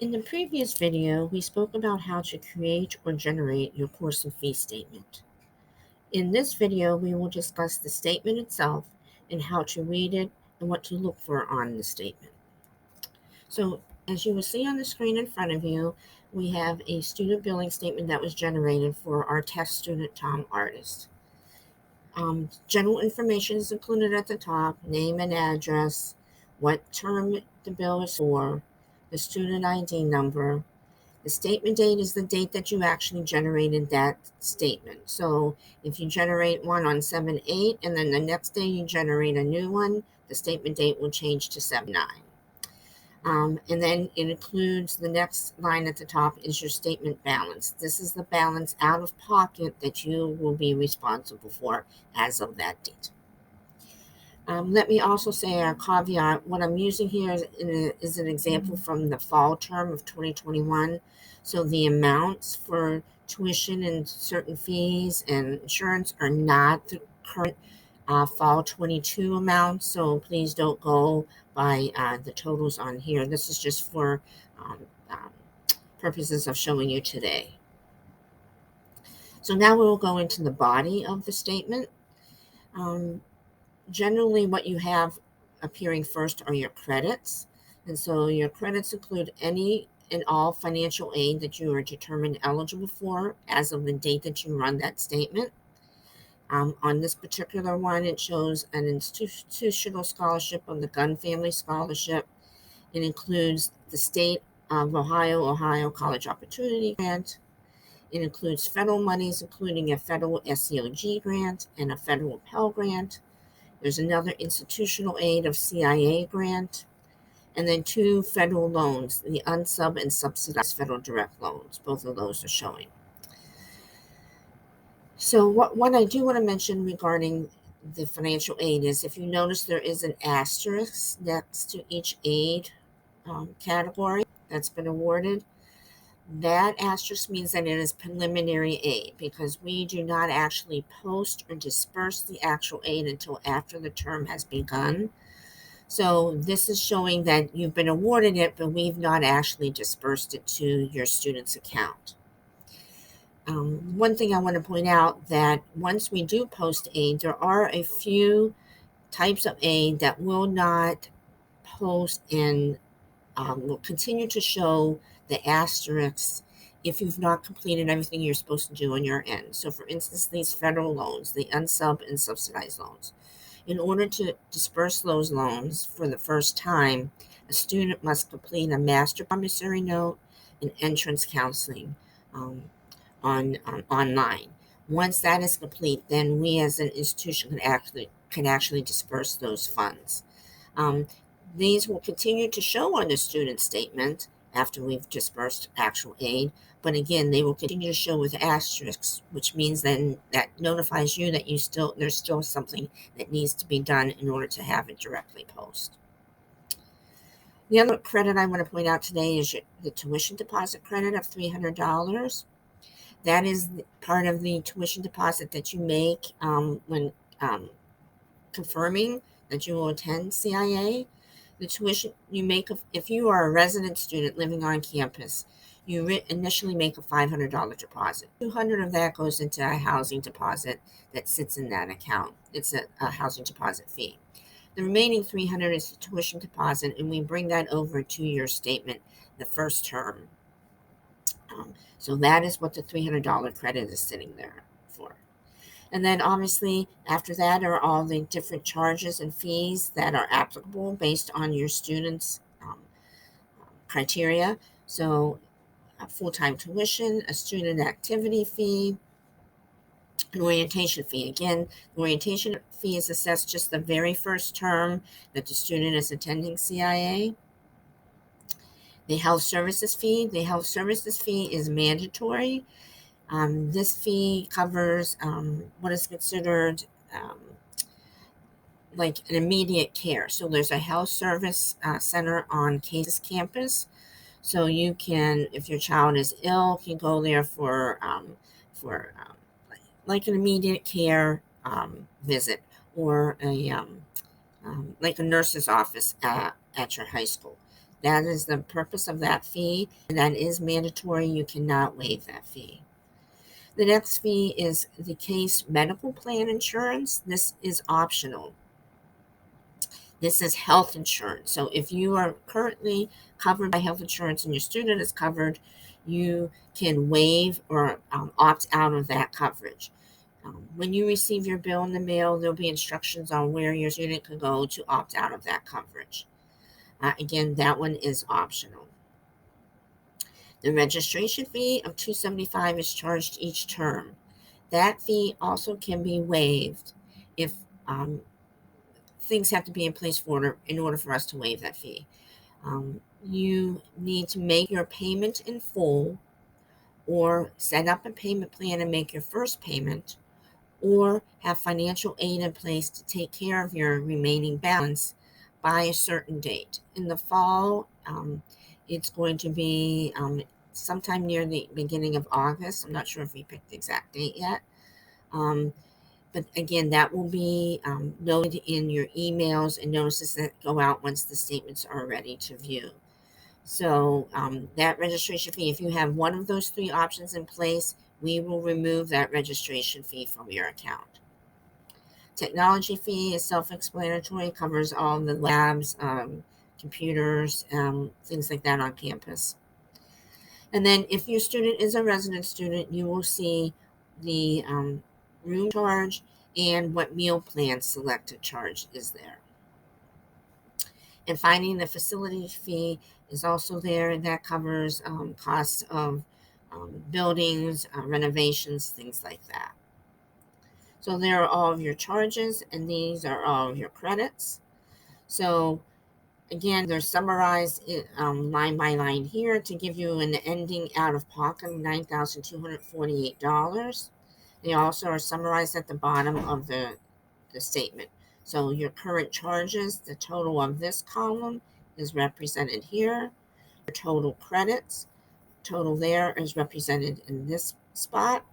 In the previous video, we spoke about how to create or generate your course and fee statement. In this video, we will discuss the statement itself and how to read it and what to look for on the statement. So, as you will see on the screen in front of you, we have a student billing statement that was generated for our test student Tom Artist. General information is included at the top: name and address, what term the bill is for, the student ID number. The statement date is the date that you actually generated that statement. So if you generate one on 7/8 and then the next day you generate a new one, the statement date will change to 7/9. And then it includes the next line at the top is your statement balance. This is the balance out of pocket that you will be responsible for as of that date. Let me also say a caveat. What I'm using here is an example from the fall term of 2021. So the amounts for tuition and certain fees and insurance are not the current fall 22 amounts. So please don't go by the totals on here. This is just for um, um, purposes of showing you today. So now we'll go into the body of the statement. Um, Generally, what you have appearing first are your credits. And so your credits include any and all financial aid that you are determined eligible for as of the date that you run that statement. On this particular one, it shows an institutional scholarship of the Gunn Family Scholarship. It includes the state of Ohio College Opportunity Grant. It includes federal monies, including a federal SEOG grant and a federal Pell Grant. There's another institutional aid of CIA grant, and then two federal loans, the unsub and subsidized federal direct loans. Both of those are showing. So what I do want to mention regarding the financial aid is, if you notice, there is an asterisk next to each aid category that's been awarded. That asterisk means that it is preliminary aid, because we do not actually post or disperse the actual aid until after the term has begun. So this is showing that you've been awarded it, but we've not actually dispersed it to your student's account. One thing I want to point out, that once we do post aid, there are a few types of aid that will not post and will continue to show the asterisks if you've not completed everything you're supposed to do on your end. So for instance, these federal loans, the unsub and subsidized loans. In order to disperse those loans for the first time, a student must complete a master promissory note and entrance counseling um, online. Once that is complete, then we as an institution can actually disperse those funds. Um, these will continue to show on the student statement after we've dispersed actual aid, but again, they will continue to show with asterisks, which means then that notifies you that there's still something that needs to be done in order to have it directly post. The other credit I want to point out today is the tuition deposit credit of $300. That is part of the tuition deposit that you make when confirming that you will attend CIA. The tuition you make, if you are a resident student living on campus, you initially make a $500 deposit. 200 of that goes into a housing deposit that sits in that account. It's a housing deposit fee. The remaining 300 is the tuition deposit, and we bring that over to your statement the first term. So that is what the $300 credit is sitting there for. And then obviously after that are all the different charges and fees that are applicable based on your students' criteria. So a full-time tuition, a student activity fee, an orientation fee. Again, the orientation fee is assessed just the very first term that the student is attending CIA. The health services fee is mandatory. This fee covers what is considered like an immediate care. So there's a health service center on Cases campus. So you can, if your child is ill, can go there for like an immediate care visit, or like a nurse's office at your high school. That is the purpose of that fee, and that is mandatory. You cannot waive that fee. The next fee is the case medical plan insurance. This is optional. This is health insurance. So if you are currently covered by health insurance and your student is covered, you can waive or opt out of that coverage. When you receive your bill in the mail, there'll be instructions on where your student can go to opt out of that coverage. Again, that one is optional. The registration fee of $275 is charged each term. That fee also can be waived if things have to be in place in order for us to waive that fee. You need to make your payment in full, or set up a payment plan and make your first payment, or have financial aid in place to take care of your remaining balance by a certain date. In the fall, it's going to be sometime near the beginning of August. I'm not sure if we picked the exact date yet. But again, that will be noted in your emails and notices that go out once the statements are ready to view. So that registration fee, if you have one of those three options in place, we will remove that registration fee from your account. Technology fee is self-explanatory, covers all the labs, computers, things like that on campus. And then if your student is a resident student, you will see the room charge and what meal plan selected charge is there. And finding the facility fee is also there, and that covers costs of buildings, renovations, things like that. So there are all of your charges, and these are all of your credits. So again, they're summarized line by line here to give you an ending out of pocket of $9,248. They also are summarized at the bottom of the statement. So your current charges, the total of this column is represented here. Your total credits, total there is represented in this spot.